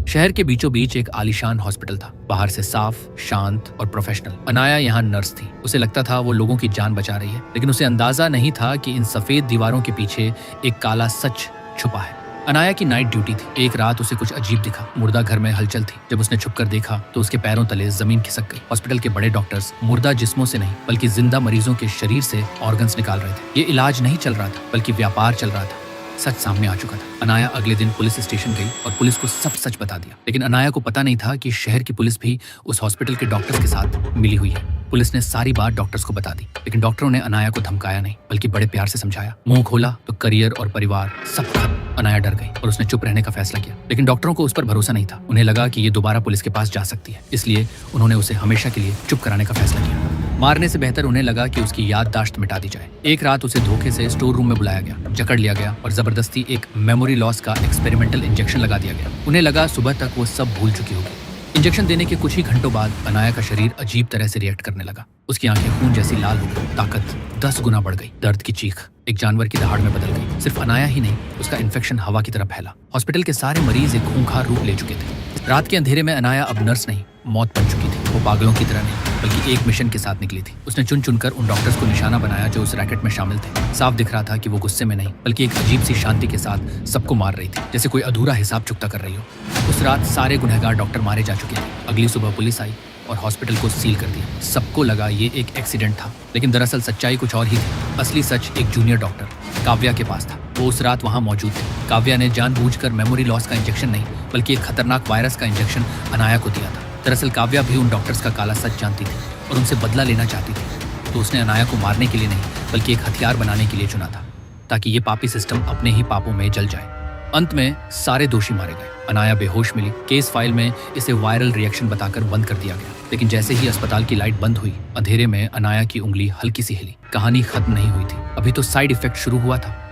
शहर के बीचों बीच एक आलीशान हॉस्पिटल था, बाहर से साफ, शांत और प्रोफेशनल। अनाया यहाँ नर्स थी। उसे लगता था वो लोगों की जान बचा रही है, लेकिन उसे अंदाजा नहीं था कि इन सफेद दीवारों के पीछे एक काला सच छुपा है। अनाया की नाइट ड्यूटी थी। एक रात उसे कुछ अजीब दिखा। मुर्दा घर में हलचल थी। जब उसने छुपकर देखा तो उसके पैरों तले जमीन खिसक गई। हॉस्पिटल के बड़े डॉक्टर्स मुर्दा जिस्मों से नहीं बल्कि जिंदा मरीजों के शरीर से ऑर्गन्स निकाल रहे थे। ये इलाज नहीं चल रहा था बल्कि व्यापार चल रहा था। सच सामने आ चुका था। अनाया अगले दिन पुलिस स्टेशन गई और पुलिस को सब सच बता दिया। लेकिन अनाया को पता नहीं था कि शहर की पुलिस भी उस हॉस्पिटल के डॉक्टर्स के साथ मिली हुई है। पुलिस ने सारी बात डॉक्टर्स को बता दी, लेकिन डॉक्टरों ने अनाया को धमकाया नहीं बल्कि बड़े प्यार से समझाया। मुंह खोला तो करियर और परिवार सब खत्म। अनाया डर गई और उसने चुप रहने का फैसला किया। लेकिन डॉक्टरों को उस पर भरोसा नहीं था। उन्हें लगा कि ये दोबारा पुलिस के पास जा सकती है, इसलिए उन्होंने उसे हमेशा के लिए चुप कराने का फैसला किया। मारने से बेहतर उन्हें लगा कि उसकी याददाश्त मिटा दी जाए। एक रात उसे धोखे से स्टोर रूम में बुलाया गया, जकड़ लिया गया और जबरदस्ती एक मेमोरी लॉस का एक्सपेरिमेंटल इंजेक्शन लगा दिया गया। उन्हें लगा सुबह तक वो सब भूल चुकी होगी। इंजेक्शन देने के कुछ ही घंटों बाद अनाया का शरीर अजीब तरह से रिएक्ट करने लगा। उसकी आंखें खून जैसी लाल हो गई, ताकत 10 गुना बढ़ गई। दर्द की चीख एक जानवर की दहाड़ में बदल गई। सिर्फ अनाया ही नहीं, उसका इन्फेक्शन हवा की तरह फैला। हॉस्पिटल के सारे मरीज एक खूंखार रूप ले चुके थे। रात के अंधेरे में अनाया अब नर्स नहीं, मौत बन चुकी थी। वो पागलों की तरह नहीं बल्कि एक मिशन के साथ निकली थी। उसने चुन चुनकर उन डॉक्टर्स को निशाना बनाया जो उस रैकेट में शामिल थे। साफ दिख रहा था कि वो गुस्से में नहीं बल्कि एक अजीब सी शांति के साथ सबको मार रही थी, जैसे कोई अधूरा हिसाब चुकता कर रही हो। उस रात सारे गुनहगार डॉक्टर मारे जा चुके थे। अगली सुबह पुलिस आई और हॉस्पिटल को सील कर दिया। सबको लगा ये एक एक्सीडेंट था, लेकिन दरअसल सच्चाई कुछ और ही थी। असली सच एक जूनियर डॉक्टर काव्या के पास था। वो उस रात वहां मौजूद थी। काव्या ने जानबूझकर मेमोरी लॉस का इंजेक्शन नहीं बल्कि एक खतरनाक वायरस का इंजेक्शन अनाया को दिया था। दरअसल काव्या भी उन डॉक्टर्स का काला सच जानती थी और उनसे बदला लेना चाहती थी। तो उसने अनाया को मारने के लिए नहीं बल्कि एक हथियार बनाने के लिए चुना था, ताकि ये पापी सिस्टम अपने ही पापों में जल जाए। अंत में सारे दोषी मारे गए। अनाया बेहोश मिली। केस फाइल में इसे वायरल रिएक्शन बताकर बंद कर दिया गया। लेकिन जैसे ही अस्पताल की लाइट बंद हुई, अंधेरे में अनाया की उंगली हल्की सी हिली। कहानी खत्म नहीं हुई थी, अभी तो साइड इफेक्ट शुरू हुआ था।